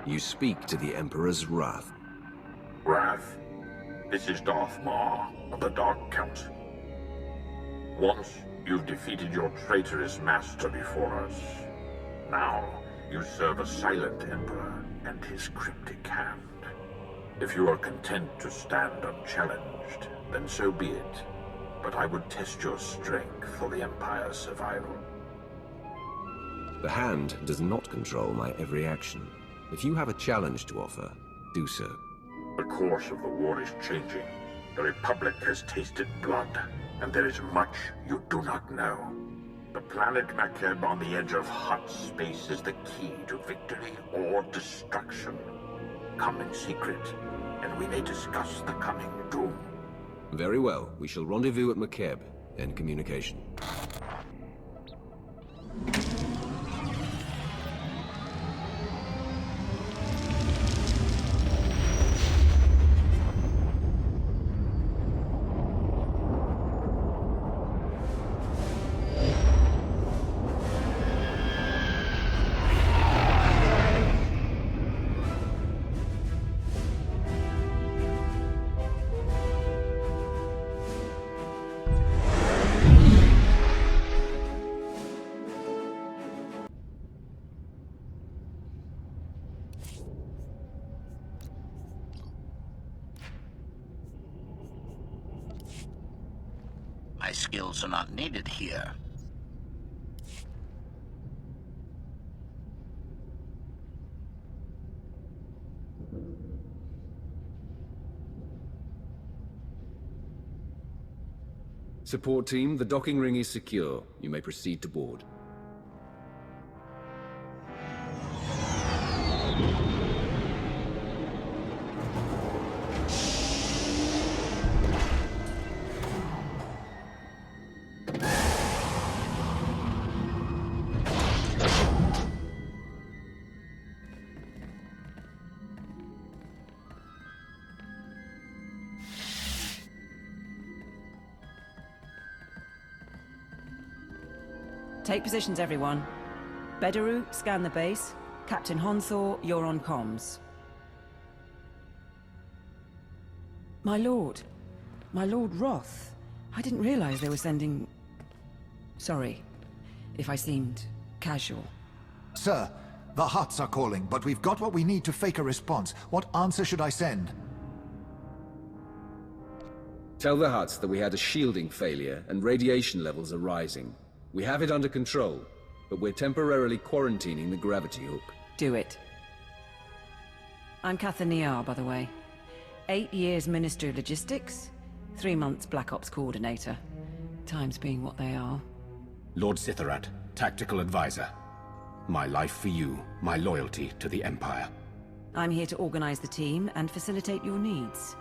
You speak to the Emperor's wrath. Wrath. This is Darth Maul of the Dark Council. Once, you've defeated your traitorous master before us. Now, you serve a silent Emperor and his cryptic hand. If you are content to stand unchallenged, then so be it. But I would test your strength for the Empire's survival. The Hand does not control my every action. If you have a challenge to offer, do so. The course of the war is changing. The Republic has tasted blood, and there is much you do not know. The planet Makeb on the edge of hot space is the key to victory or destruction. Come in secret, and we may discuss the coming doom. Very well. We shall rendezvous at Makeb. End communication. My skills are not needed here. Support team, the docking ring is secure. You may proceed to board. Take positions, everyone. Bedaru, scan the base. Captain Honthor, you're on comms. My lord. My Lord Roth. I didn't realize they were sending... Sorry, if I seemed casual. Sir, the Hutts are calling, but we've got what we need to fake a response. What answer should I send? Tell the Hutts that we had a shielding failure and radiation levels are rising. We have it under control, but we're temporarily quarantining the gravity hook. Do it. I'm Cather Niar, by the way. 8 years Minister of Logistics, 3 months Black Ops Coordinator. Times being what they are. Lord Cytharat, Tactical Advisor. My life for you, my loyalty to the Empire. I'm here to organize the team and facilitate your needs.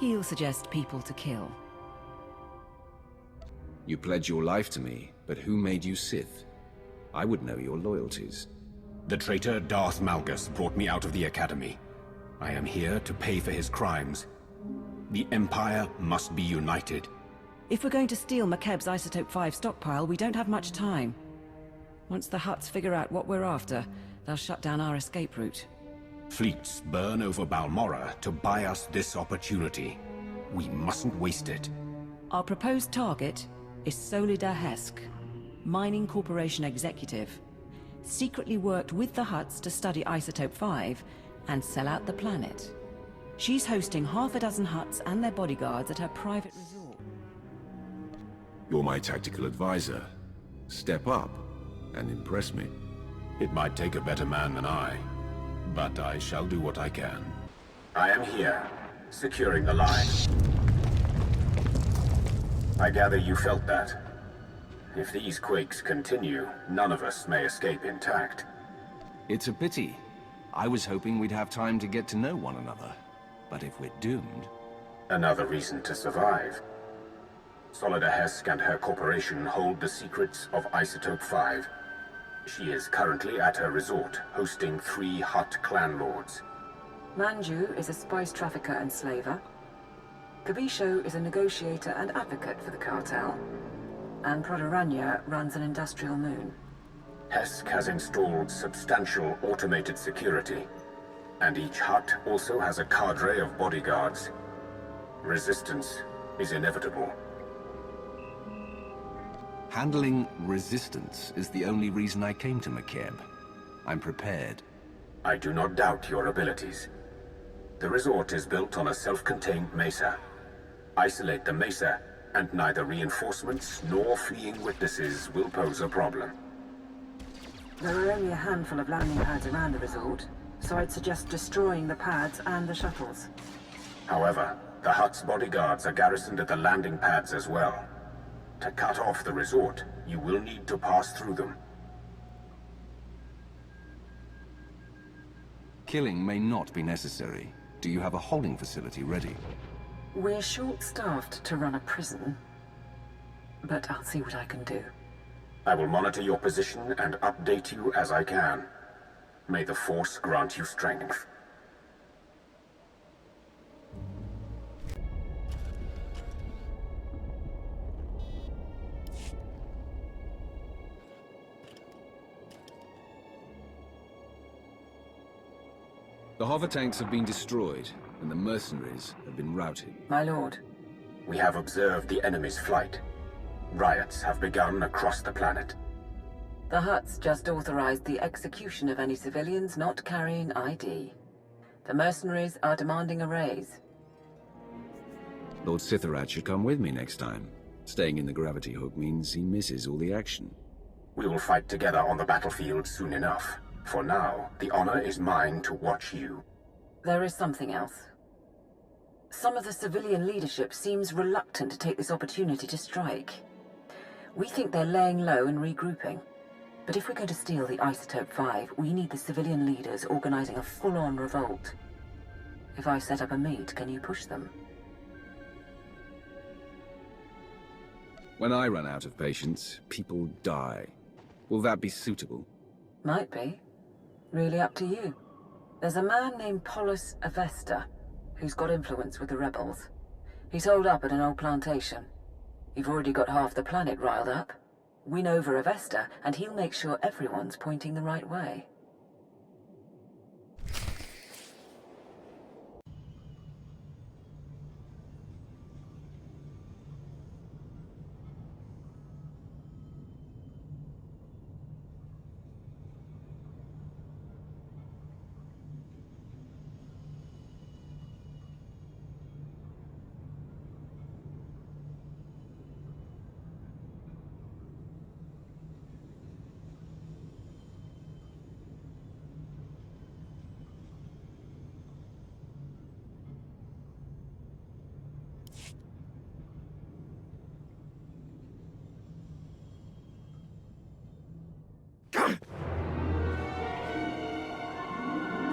He'll suggest people to kill. You pledge your life to me, but who made you Sith? I would know your loyalties. The traitor Darth Malgus brought me out of the Academy. I am here to pay for his crimes. The Empire must be united. If we're going to steal Makeb's Isotope 5 stockpile, we don't have much time. Once the Hutts figure out what we're after, they'll shut down our escape route. Fleets burn over Balmorra to buy us this opportunity. We mustn't waste it. Our proposed target is Solida Hesk, Mining Corporation executive. Secretly worked with the Hutts to study Isotope 5 and sell out the planet. She's hosting half a dozen Hutts and their bodyguards at her private resort. You're my tactical advisor. Step up and impress me. It might take a better man than I, but I shall do what I can. I am here, securing the line. I gather you felt that. If these quakes continue, none of us may escape intact. It's a pity. I was hoping we'd have time to get to know one another. But if we're doomed... Another reason to survive. Solida Hesk and her corporation hold the secrets of Isotope 5. She is currently at her resort, hosting 3 Hutt clan lords. Manju is a spice trafficker and slaver. Kabisho is a negotiator and advocate for the cartel. And Prodoranya runs an industrial moon. Hesk has installed substantial automated security. And each hut also has a cadre of bodyguards. Resistance is inevitable. Handling resistance is the only reason I came to Makeb. I'm prepared. I do not doubt your abilities. The resort is built on a self-contained mesa. Isolate the mesa, and neither reinforcements nor fleeing witnesses will pose a problem. There are only a handful of landing pads around the resort, so I'd suggest destroying the pads and the shuttles. However, the hut's bodyguards are garrisoned at the landing pads as well. To cut off the resort, you will need to pass through them. Killing may not be necessary. Do you have a holding facility ready? We're short-staffed to run a prison, but I'll see what I can do. I will monitor your position and update you as I can. May the Force grant you strength. The hover tanks have been destroyed, and the mercenaries have been routed. My lord. We have observed the enemy's flight. Riots have begun across the planet. The Hutts just authorized the execution of any civilians not carrying ID. The mercenaries are demanding a raise. Lord Cytharat should come with me next time. Staying in the gravity hook means he misses all the action. We will fight together on the battlefield soon enough. For now, the honor is mine to watch you. There is something else. Some of the civilian leadership seems reluctant to take this opportunity to strike. We think they're laying low and regrouping. But if we're going to steal the Isotope 5, we need the civilian leaders organizing a full-on revolt. If I set up a meet, can you push them? When I run out of patience, people die. Will that be suitable? Might be. Really up to you. There's a man named Polis Avesta, who's got influence with the rebels. He's holed up at an old plantation. You've already got half the planet riled up. Win over Avesta, and he'll make sure everyone's pointing the right way.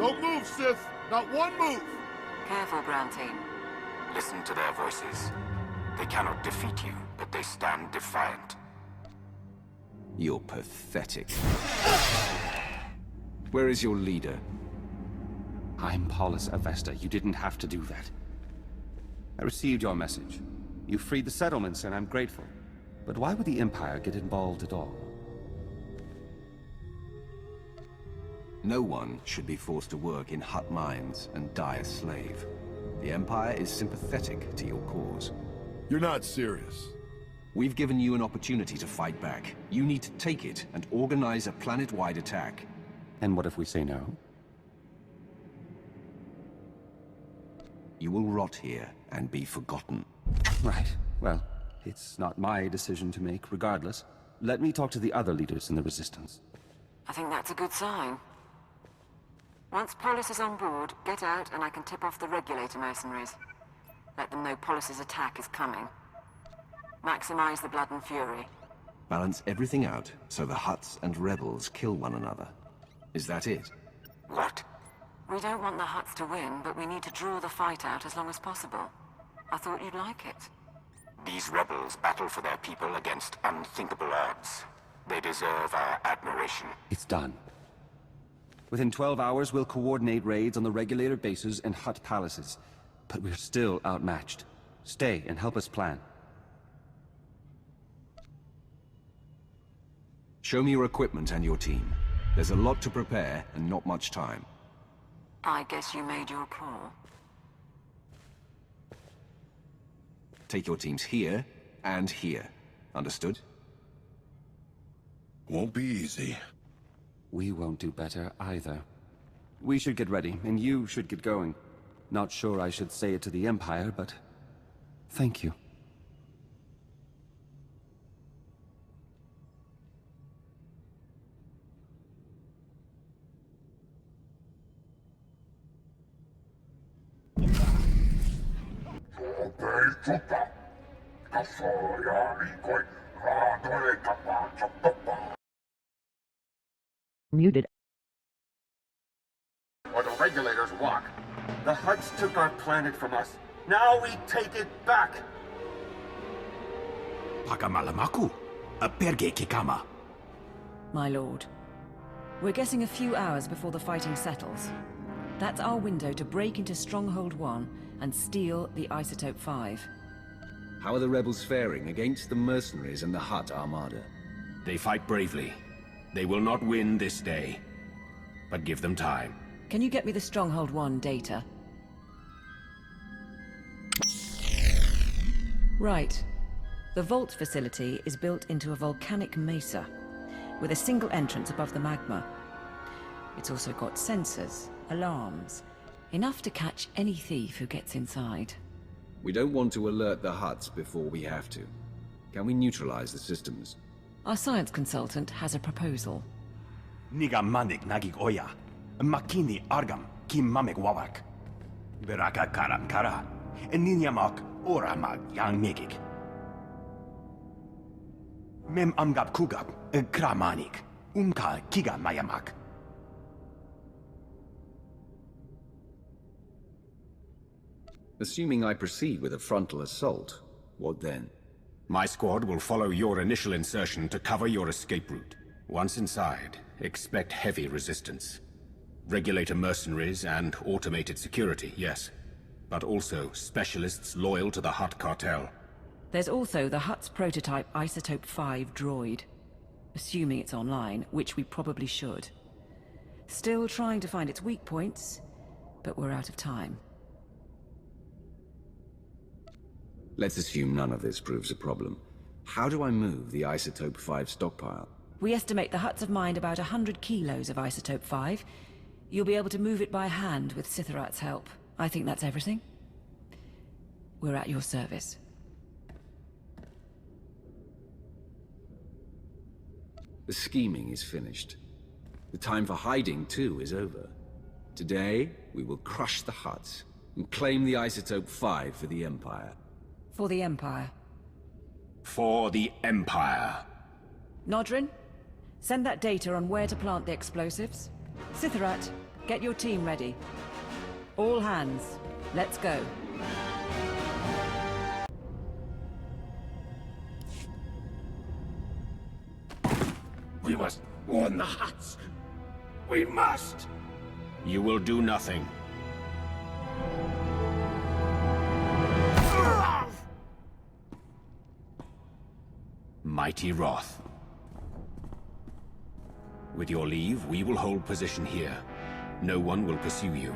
Don't move, Sith! Not one move! Careful, ground team. Listen to their voices. They cannot defeat you, but they stand defiant. You're pathetic. Where is your leader? I'm Polis Avesta. You didn't have to do that. I received your message. You freed the settlements, and I'm grateful. But why would the Empire get involved at all? No one should be forced to work in Hutt mines and die a slave. The Empire is sympathetic to your cause. You're not serious. We've given you an opportunity to fight back. You need to take it and organize a planet-wide attack. And what if we say no? You will rot here and be forgotten. Right. Well, it's not my decision to make, regardless. Let me talk to the other leaders in the Resistance. I think that's a good sign. Once Polis is on board, get out and I can tip off the regulator mercenaries. Let them know Polis's attack is coming. Maximize the blood and fury. Balance everything out so the Hutts and rebels kill one another. Is that it? What? We don't want the Hutts to win, but we need to draw the fight out as long as possible. I thought you'd like it. These rebels battle for their people against unthinkable odds. They deserve our admiration. It's done. Within 12 hours, we'll coordinate raids on the regulator bases and Hutt palaces. But we're still outmatched. Stay and help us plan. Show me your equipment and your team. There's a lot to prepare and not much time. I guess you made your call. Take your teams here and here. Understood? Won't be easy. We won't do better either. We should get ready, and you should get going. Not sure I should say it to the Empire, but... thank you. Muted. What the regulators want. The Hutts took our planet from us. Now we take it back. Pakamalamaku. Perge kikama. My lord, we're getting a few hours before the fighting settles. That's our window to break into Stronghold 1 and steal the Isotope 5. How are the rebels faring against the mercenaries and the Hutt armada? They fight bravely. They will not win this day. But give them time. Can you get me the Stronghold 1 data? Right. The vault facility is built into a volcanic mesa, with a single entrance above the magma. It's also got sensors, alarms, enough to catch any thief who gets inside. We don't want to alert the Hutts before we have to. Can we neutralize the systems? Our science consultant has a proposal. Niga manik nagig oya. Makini argam kim mamek wawak. Beraka karam kara. Eninyamak oramag yang megik. Mem amgab kugab kramanik. Unka kiga mayamak. Assuming I proceed with a frontal assault, what then? My squad will follow your initial insertion to cover your escape route. Once inside, expect heavy resistance. Regulator mercenaries and automated security, yes. But also specialists loyal to the Hutt cartel. There's also the Hutt's prototype Isotope 5 droid. Assuming it's online, which we probably should. Still trying to find its weak points, but we're out of time. Let's assume none of this proves a problem. How do I move the Isotope 5 stockpile? We estimate the Hutts have mined about 100 kilos of Isotope 5. You'll be able to move it by hand with Cytharat's help. I think that's everything. We're at your service. The scheming is finished. The time for hiding, too, is over. Today, we will crush the Hutts and claim the Isotope 5 for the Empire. For the Empire. For the Empire. Nodrin, send that data on where to plant the explosives. Cytharat, get your team ready. All hands, let's go. We must warn the Hutts. We must. You will do nothing. Mighty Wrath. With your leave, we will hold position here. No one will pursue you.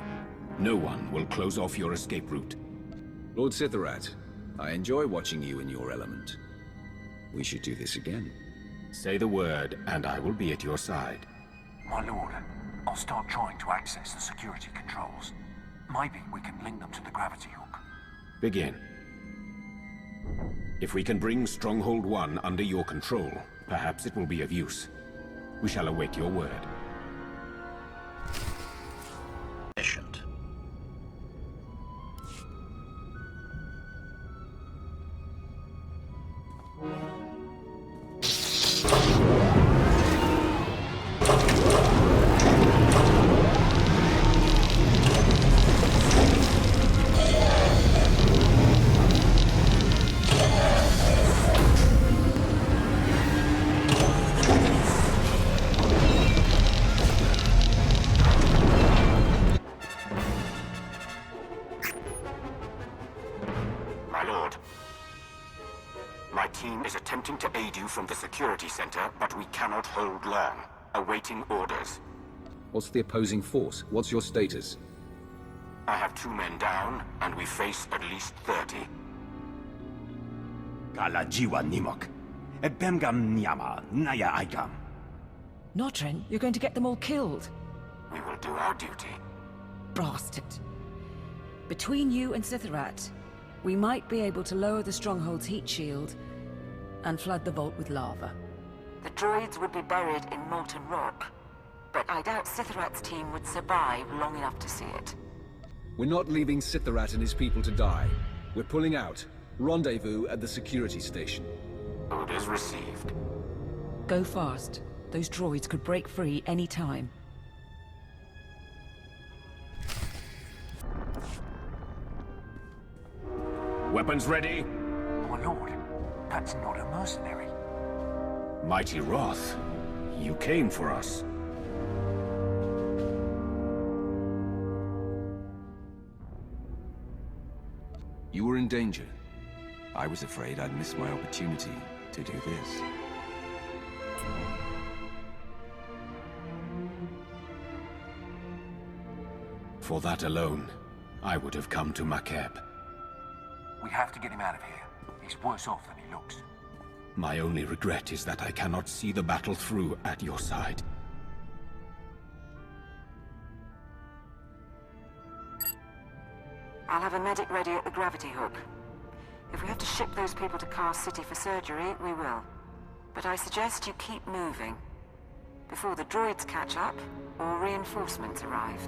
No one will close off your escape route. Lord Cytharat, I enjoy watching you in your element. We should do this again. Say the word, and I will be at your side. My lord, I'll start trying to access the security controls. Maybe we can link them to the gravity hook. Begin. If we can bring Stronghold 1 under your control, perhaps it will be of use. We shall await your word. Efficient. From the security center, but we cannot hold long. Awaiting orders. What's the opposing force? What's your status? I have 2 men down, and we face at least 30. Kala jiwa nimok. Ebemgam nyama naya aikam. Notrin, you're going to get them all killed. We will do our duty. Bastard. Between you and Cytharat, we might be able to lower the Stronghold's heat shield and flood the vault with lava. The droids would be buried in molten rock, but I doubt Cytharat's team would survive long enough to see it. We're not leaving Cytharat and his people to die. We're pulling out. Rendezvous at the security station. Orders received. Go fast. Those droids could break free any time. Weapons ready? My lord, that's not a mercenary. Mighty Wrath, you came for us. You were in danger. I was afraid I'd miss my opportunity to do this. For that alone, I would have come to Makeb. We have to get him out of here. He's worse off than he looks. My only regret is that I cannot see the battle through at your side. I'll have a medic ready at the gravity hook. If we have to ship those people to Car City for surgery, we will. But I suggest you keep moving before the droids catch up or reinforcements arrive.